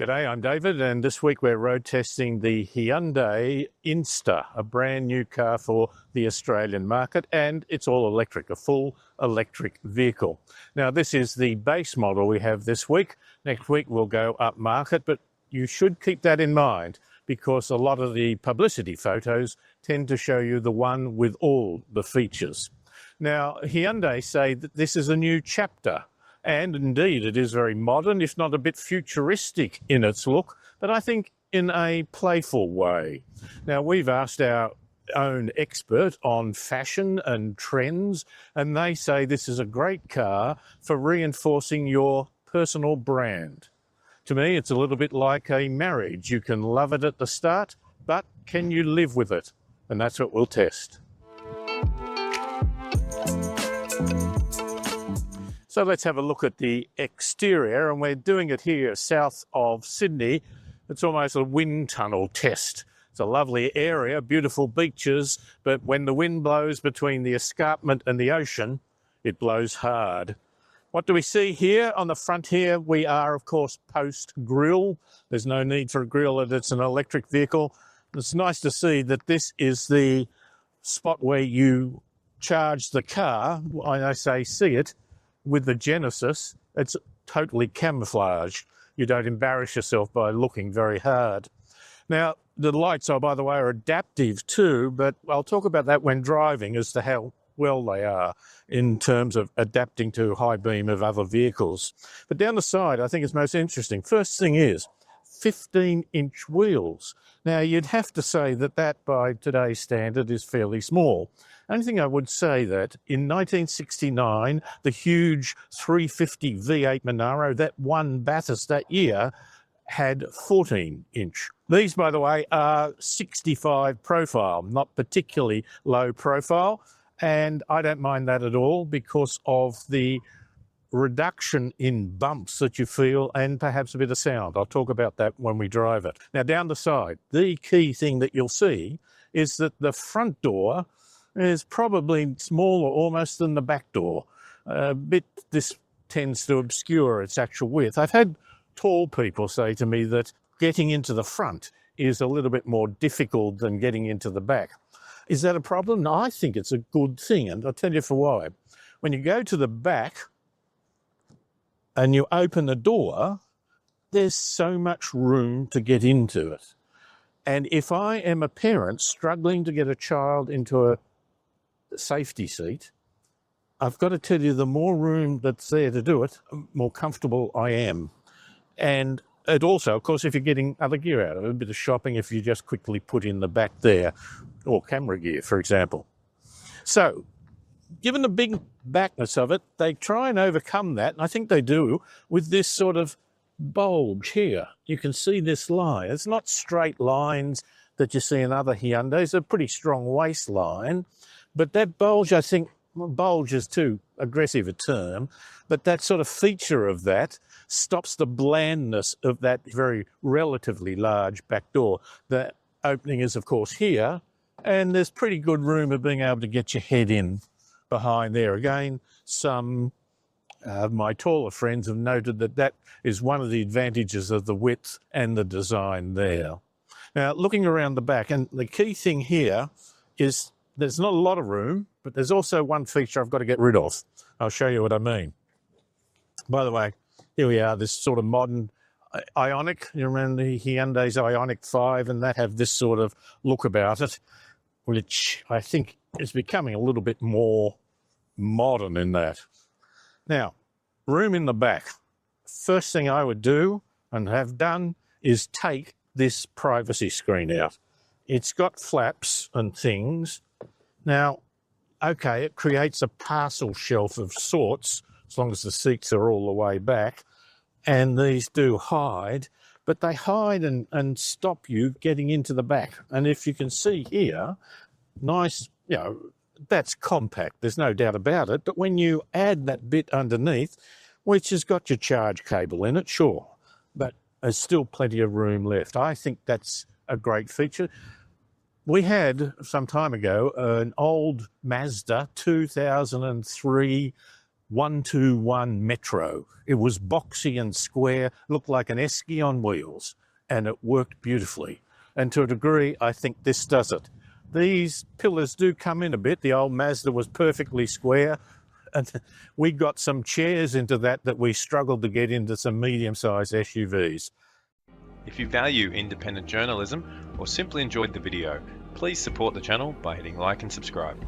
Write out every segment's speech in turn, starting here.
G'day, I'm David, and this week we're road testing the Hyundai Inster, a brand new car for the Australian market, and it's all electric, a full electric vehicle. Now, this is the base model we have this week. Next week we'll go up market, but you should keep that in mind because a lot of the publicity photos tend to show you the one with all the features. Now, Hyundai say that this is a new chapter. And indeed, it is very modern, if not a bit futuristic in its look, but I think in a playful way. Now, we've asked our own expert on fashion and trends, and they say this is a great car for reinforcing your personal brand. To me, it's a little bit like a marriage. You can love it at the start, but can you live with it? And that's what we'll test. So let's have a look at the exterior, and we're doing it here south of Sydney. It's almost a wind tunnel test. It's a lovely area, beautiful beaches, but when the wind blows between the escarpment and the ocean, it blows hard. What do we see here? On the front here, we are, of course, post-grille. There's no need for a grille, it's an electric vehicle. It's nice to see that this is the spot where you charge the car. When I say see it, with the Genesis, it's totally camouflaged. You don't embarrass yourself by looking very hard. Now, the lights are, by the way, are adaptive too, but I'll talk about that when driving as to how well they are in terms of adapting to high beam of other vehicles. But down the side, I think it's most interesting. First thing is 15-inch wheels. Now, you'd have to say that that, by today's standard, is fairly small. Only thing I would say that in 1969, the huge 350 V8 Monaro that won Bathurst that year had 14-inch. These, by the way, are 65 profile, not particularly low profile, and I don't mind that at all because of the reduction in bumps that you feel and perhaps a bit of sound. I'll talk about that when we drive it. Now, down the side, the key thing that you'll see is that the front door is probably smaller almost than the back door. This tends to obscure its actual width. I've had tall people say to me that getting into the front is a little bit more difficult than getting into the back. Is that a problem? No, I think it's a good thing, and I'll tell you for why. When you go to the back and you open the door, there's so much room to get into it. And if I am a parent struggling to get a child into a safety seat, I've got to tell you, the more room that's there to do it, more comfortable I am. And it also, of course, if you're getting other gear out of it, a bit of shopping, if you just quickly put in the back there, or camera gear, for example. So, given the big backness of it, they try and overcome that, and I think they do, with this sort of bulge here. You can see this line. It's not straight lines that you see in other Hyundais. It's a pretty strong waistline. But that bulge, I think, well, bulge is too aggressive a term, but that sort of feature of that stops the blandness of that very relatively large back door. The opening is, of course, here, and there's pretty good room of being able to get your head in behind there. Again, some of my taller friends have noted that that is one of the advantages of the width and the design there. Now, looking around the back, and the key thing here is there's not a lot of room, but there's also one feature I've got to get rid of. I'll show you what I mean. By the way, here we are, this sort of modern Ioniq. You remember the Hyundai's Ioniq 5, and that have this sort of look about it, which I think is becoming a little bit more modern in that. Now, room in the back. First thing I would do, and have done, is take this privacy screen out. It's got flaps and things. Now, okay, it creates a parcel shelf of sorts, as long as the seats are all the way back, and these do hide, but they hide and stop you getting into the back. And if you can see here, nice, that's compact, there's no doubt about it, but when you add that bit underneath, which has got your charge cable in it, sure, but there's still plenty of room left. I think that's a great feature. We had, some time ago, an old Mazda 2003 121 Metro. It was boxy and square, looked like an esky on wheels, and it worked beautifully. And to a degree, I think this does it. These pillars do come in a bit. The old Mazda was perfectly square, and we got some chairs into that we struggled to get into some medium-sized SUVs. If you value independent journalism or simply enjoyed the video, please support the channel by hitting like and subscribe.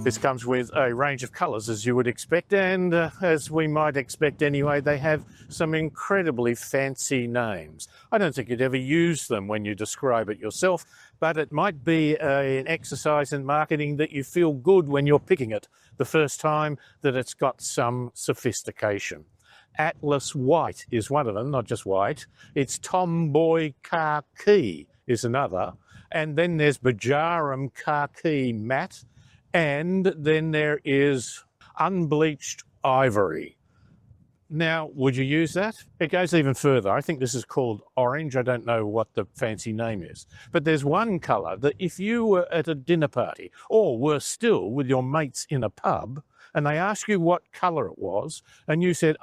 This comes with a range of colours, as you would expect, and as we might expect anyway, they have some incredibly fancy names. I don't think you'd ever use them when you describe it yourself, but it might be an exercise in marketing that you feel good when you're picking it the first time, that it's got some sophistication. Atlas White is one of them, not just white. It's Tomboy Khaki is another. And then there's Bajaram Khaki Matte. And then there is Unbleached Ivory. Now, would you use that? It goes even further. I think this is called Orange. I don't know what the fancy name is. But there's one colour that if you were at a dinner party or were still with your mates in a pub and they asked you what colour it was and you said,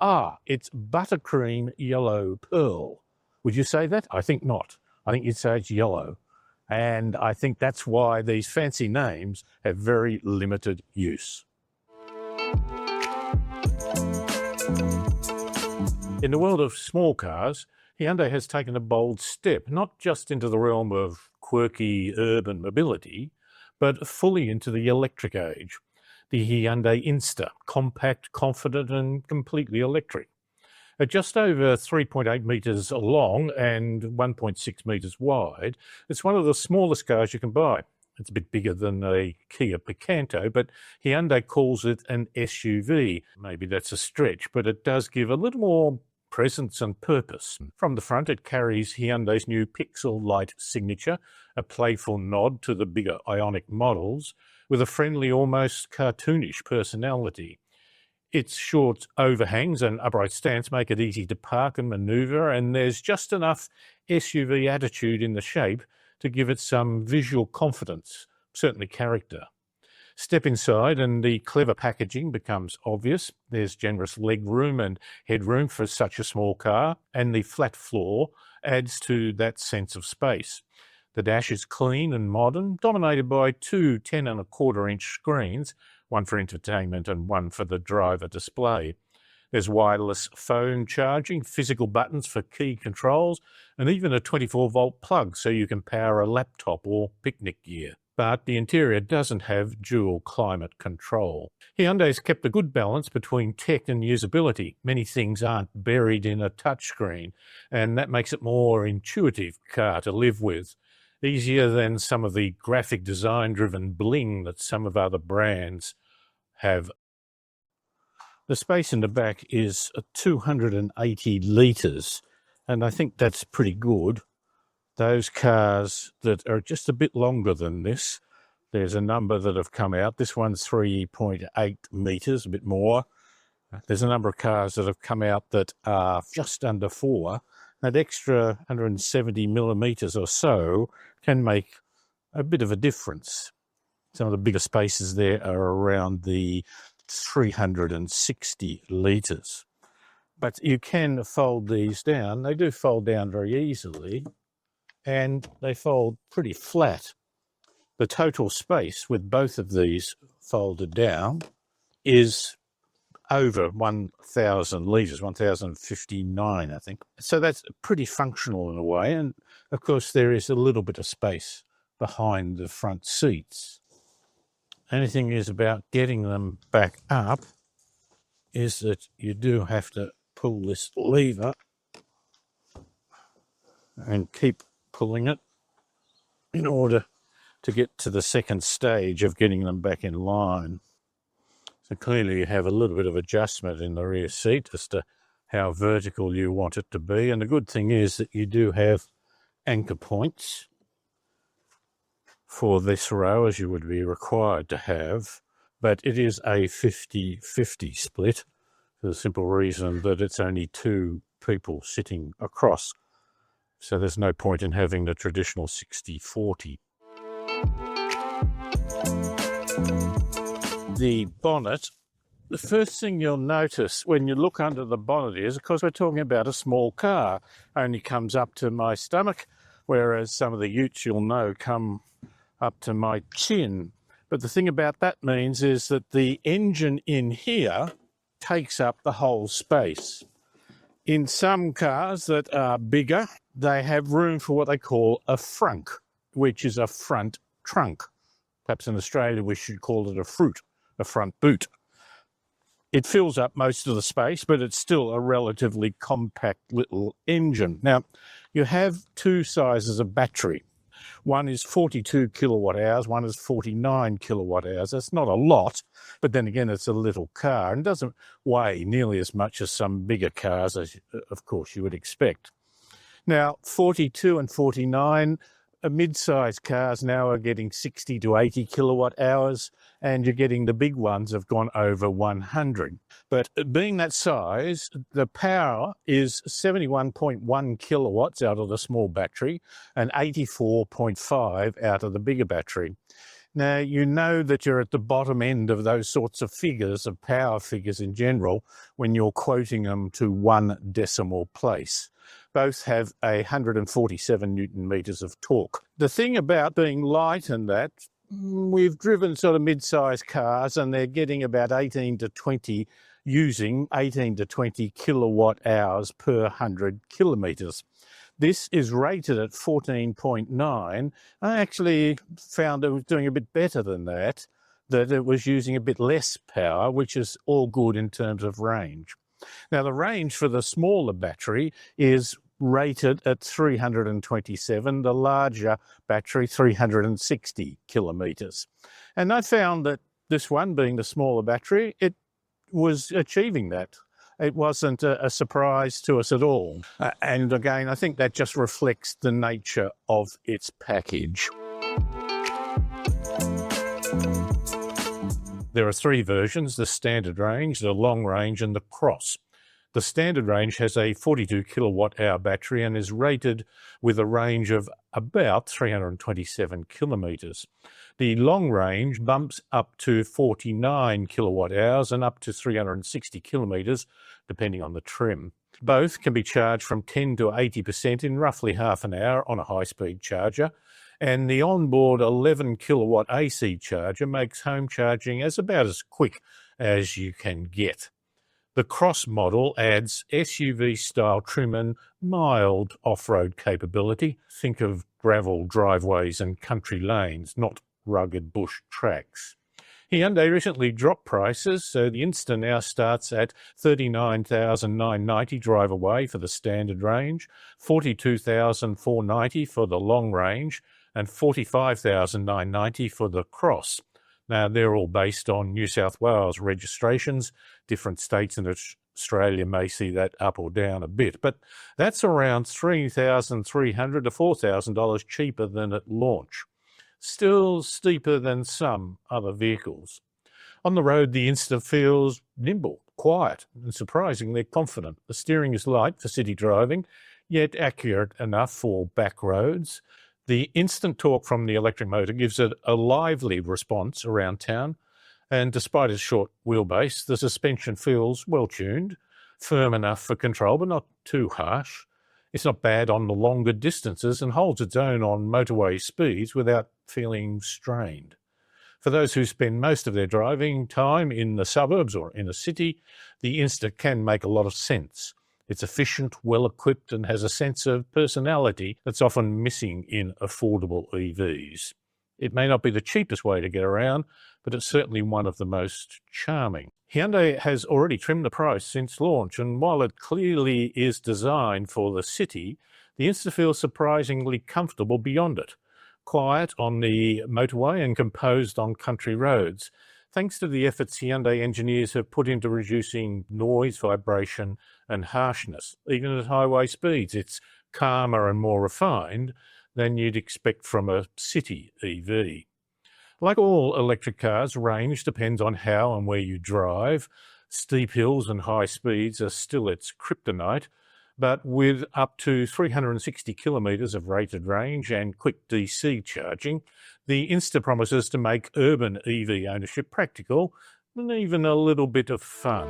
it's Buttercream Yellow Pearl. Would you say that? I think not. I think you'd say it's yellow. And I think that's why these fancy names have very limited use. In the world of small cars, Hyundai has taken a bold step, not just into the realm of quirky urban mobility, but fully into the electric age. The Hyundai Inster, compact, confident and completely electric. At just over 3.8 metres long and 1.6 metres wide, it's one of the smallest cars you can buy. It's a bit bigger than a Kia Picanto, but Hyundai calls it an SUV. Maybe that's a stretch, but it does give a little more presence and purpose. From the front, it carries Hyundai's new Pixel Light signature, a playful nod to the bigger Ioniq models, with a friendly, almost cartoonish personality. Its short overhangs and upright stance make it easy to park and manoeuvre, and there's just enough SUV attitude in the shape to give it some visual confidence, certainly character. Step inside and the clever packaging becomes obvious. There's generous leg room and headroom for such a small car, and the flat floor adds to that sense of space. The dash is clean and modern, dominated by two 10.25-inch screens, one for entertainment and one for the driver display. There's wireless phone charging, physical buttons for key controls, and even a 24-volt plug so you can power a laptop or picnic gear. But the interior doesn't have dual climate control. Hyundai's kept a good balance between tech and usability. Many things aren't buried in a touchscreen, and that makes it a more intuitive car to live with. Easier than some of the graphic design-driven bling that some of other brands have. The space in the back is 280 litres, and I think that's pretty good. Those cars that are just a bit longer than this, there's a number that have come out. This one's 3.8 metres, a bit more. There's a number of cars that have come out that are just under 4. That extra 170 millimetres or so can make a bit of a difference. Some of the bigger spaces there are around the 360 litres. But you can fold these down. They do fold down very easily, and they fold pretty flat. The total space with both of these folded down is over 1,000 litres, 1,059, I think. So that's pretty functional in a way. And of course, there is a little bit of space behind the front seats. Anything is about getting them back up is that you do have to pull this lever and keep pulling it in order to get to the second stage of getting them back in line. So clearly you have a little bit of adjustment in the rear seat as to how vertical you want it to be. And the good thing is that you do have anchor points for this row, as you would be required to have, but it is a 50-50 split for the simple reason that it's only two people sitting across. So there's no point in having the traditional 60-40. the bonnet, the first thing you'll notice when you look under the bonnet is, of course, we're talking about a small car, only comes up to my stomach, whereas some of the utes you'll know come up to my chin. But the thing about that means is that the engine in here takes up the whole space. In some cars that are bigger, they have room for what they call a frunk, which is a front trunk. Perhaps in Australia we should call it a front boot. It fills up most of the space, but it's still a relatively compact little engine. Now, you have two sizes of battery. One is 42 kilowatt hours, one is 49 kilowatt hours. That's not a lot, but then again, it's a little car and doesn't weigh nearly as much as some bigger cars, as of course you would expect. Now, 42 and 49, mid-sized cars now are getting 60 to 80 kilowatt hours, and you're getting the big ones have gone over 100. But being that size, the power is 71.1 kilowatts out of the small battery and 84.5 out of the bigger battery. Now, you know that you're at the bottom end of those sorts of figures, of power figures in general, when you're quoting them to one decimal place. Both have 147 Newton meters of torque. The thing about being light and that, we've driven sort of mid-sized cars and they're getting about 18 to 20 kilowatt hours per 100 kilometres. This is rated at 14.9. I actually found it was doing a bit better than that it was using a bit less power, which is all good in terms of range. Now, the range for the smaller battery is rated at 327, the larger battery 360 kilometres. And I found that this one, being the smaller battery, it was achieving that. It wasn't a surprise to us at all. And again, I think that just reflects the nature of its package. There are three versions: the standard range, the long range and the cross. The standard range has a 42 kilowatt hour battery and is rated with a range of about 327 kilometres. The long range bumps up to 49 kilowatt hours and up to 360 kilometres, depending on the trim. Both can be charged from 10 to 80% in roughly half an hour on a high-speed charger, and the onboard 11 kilowatt AC charger makes home charging about as quick as you can get. The Cross model adds SUV-style trim and mild off-road capability. Think of gravel driveways and country lanes, not rugged bush tracks. Hyundai recently dropped prices, so the Inster now starts at $39,990 drive away for the standard range, $42,490 for the long range, and $45,990 for the Cross. Now, they're all based on New South Wales registrations. Different states in Australia may see that up or down a bit, but that's around $3,300 to $4,000 cheaper than at launch. Still steeper than some other vehicles. On the road, the Inster feels nimble, quiet, and surprisingly confident. The steering is light for city driving, yet accurate enough for back roads. The instant torque from the electric motor gives it a lively response around town, and despite its short wheelbase, the suspension feels well-tuned, firm enough for control, but not too harsh. It's not bad on the longer distances and holds its own on motorway speeds without feeling strained. For those who spend most of their driving time in the suburbs or in a city, the Inster can make a lot of sense. It's efficient, well-equipped, and has a sense of personality that's often missing in affordable EVs. It may not be the cheapest way to get around, but it's certainly one of the most charming. Hyundai has already trimmed the price since launch, and while it clearly is designed for the city, the Inster feels surprisingly comfortable beyond it. Quiet on the motorway and composed on country roads, thanks to the efforts Hyundai engineers have put into reducing noise, vibration and harshness. Even at highway speeds, it's calmer and more refined than you'd expect from a city EV. Like all electric cars, range depends on how and where you drive. Steep hills and high speeds are still its kryptonite, but with up to 360 kilometres of rated range and quick DC charging, the Inster promises to make urban EV ownership practical and even a little bit of fun.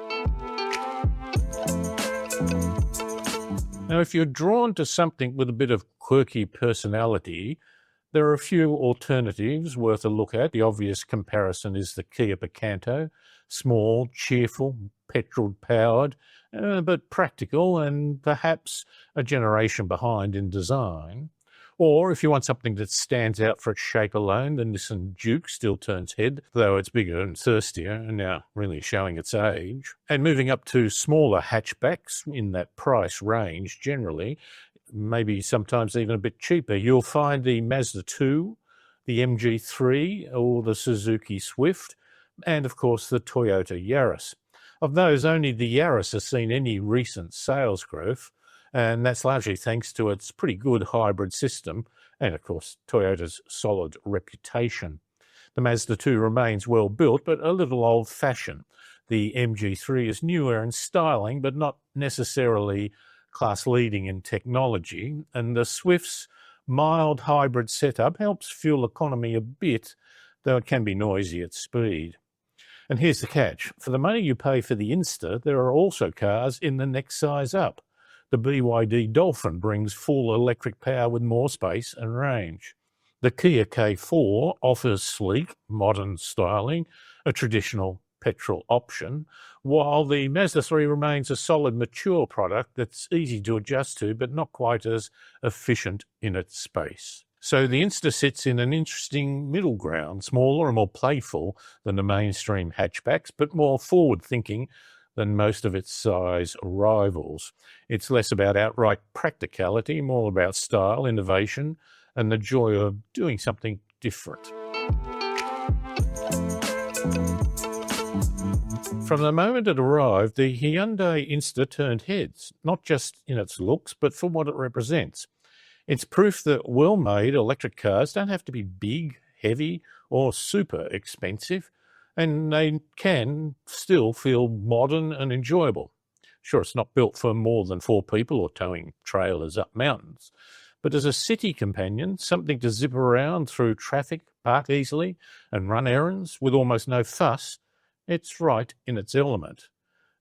Now, if you're drawn to something with a bit of quirky personality, there are a few alternatives worth a look at. The obvious comparison is the Kia Picanto, small, cheerful, petrol-powered, but practical and perhaps a generation behind in design. Or if you want something that stands out for its shape alone, the Nissan Juke still turns head, though it's bigger and thirstier and now really showing its age. And moving up to smaller hatchbacks in that price range generally, maybe sometimes even a bit cheaper, you'll find the Mazda 2, the MG3 or the Suzuki Swift, and of course the Toyota Yaris. Of those, only the Yaris has seen any recent sales growth, and that's largely thanks to its pretty good hybrid system and, of course, Toyota's solid reputation. The Mazda 2 remains well built, but a little old-fashioned. The MG3 is newer in styling, but not necessarily class-leading in technology, and the Swift's mild hybrid setup helps fuel economy a bit, though it can be noisy at speed. And here's the catch. For the money you pay for the Inster, there are also cars in the next size up. The BYD Dolphin brings full electric power with more space and range. The Kia K4 offers sleek, modern styling, a traditional petrol option, while the Mazda 3 remains a solid, mature product that's easy to adjust to, but not quite as efficient in its space. So the Inster sits in an interesting middle ground, smaller and more playful than the mainstream hatchbacks, but more forward-thinking than most of its size rivals. It's less about outright practicality, more about style, innovation, and the joy of doing something different. From the moment it arrived, the Hyundai Inster turned heads, not just in its looks, but for what it represents. It's proof that well-made electric cars don't have to be big, heavy, or super expensive, and they can still feel modern and enjoyable. Sure, it's not built for more than 4 people or towing trailers up mountains, but as a city companion, something to zip around through traffic, park easily, and run errands with almost no fuss, it's right in its element.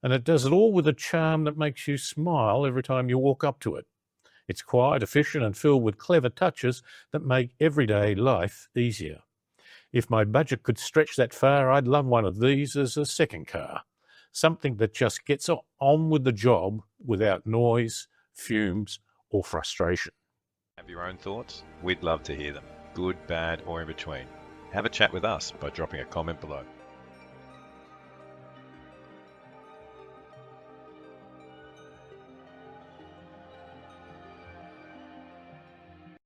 And it does it all with a charm that makes you smile every time you walk up to it. It's quiet, efficient, and filled with clever touches that make everyday life easier. If my budget could stretch that far, I'd love one of these as a second car. Something that just gets on with the job without noise, fumes, or frustration. Have your own thoughts? We'd love to hear them. Good, bad, or in between. Have a chat with us by dropping a comment below.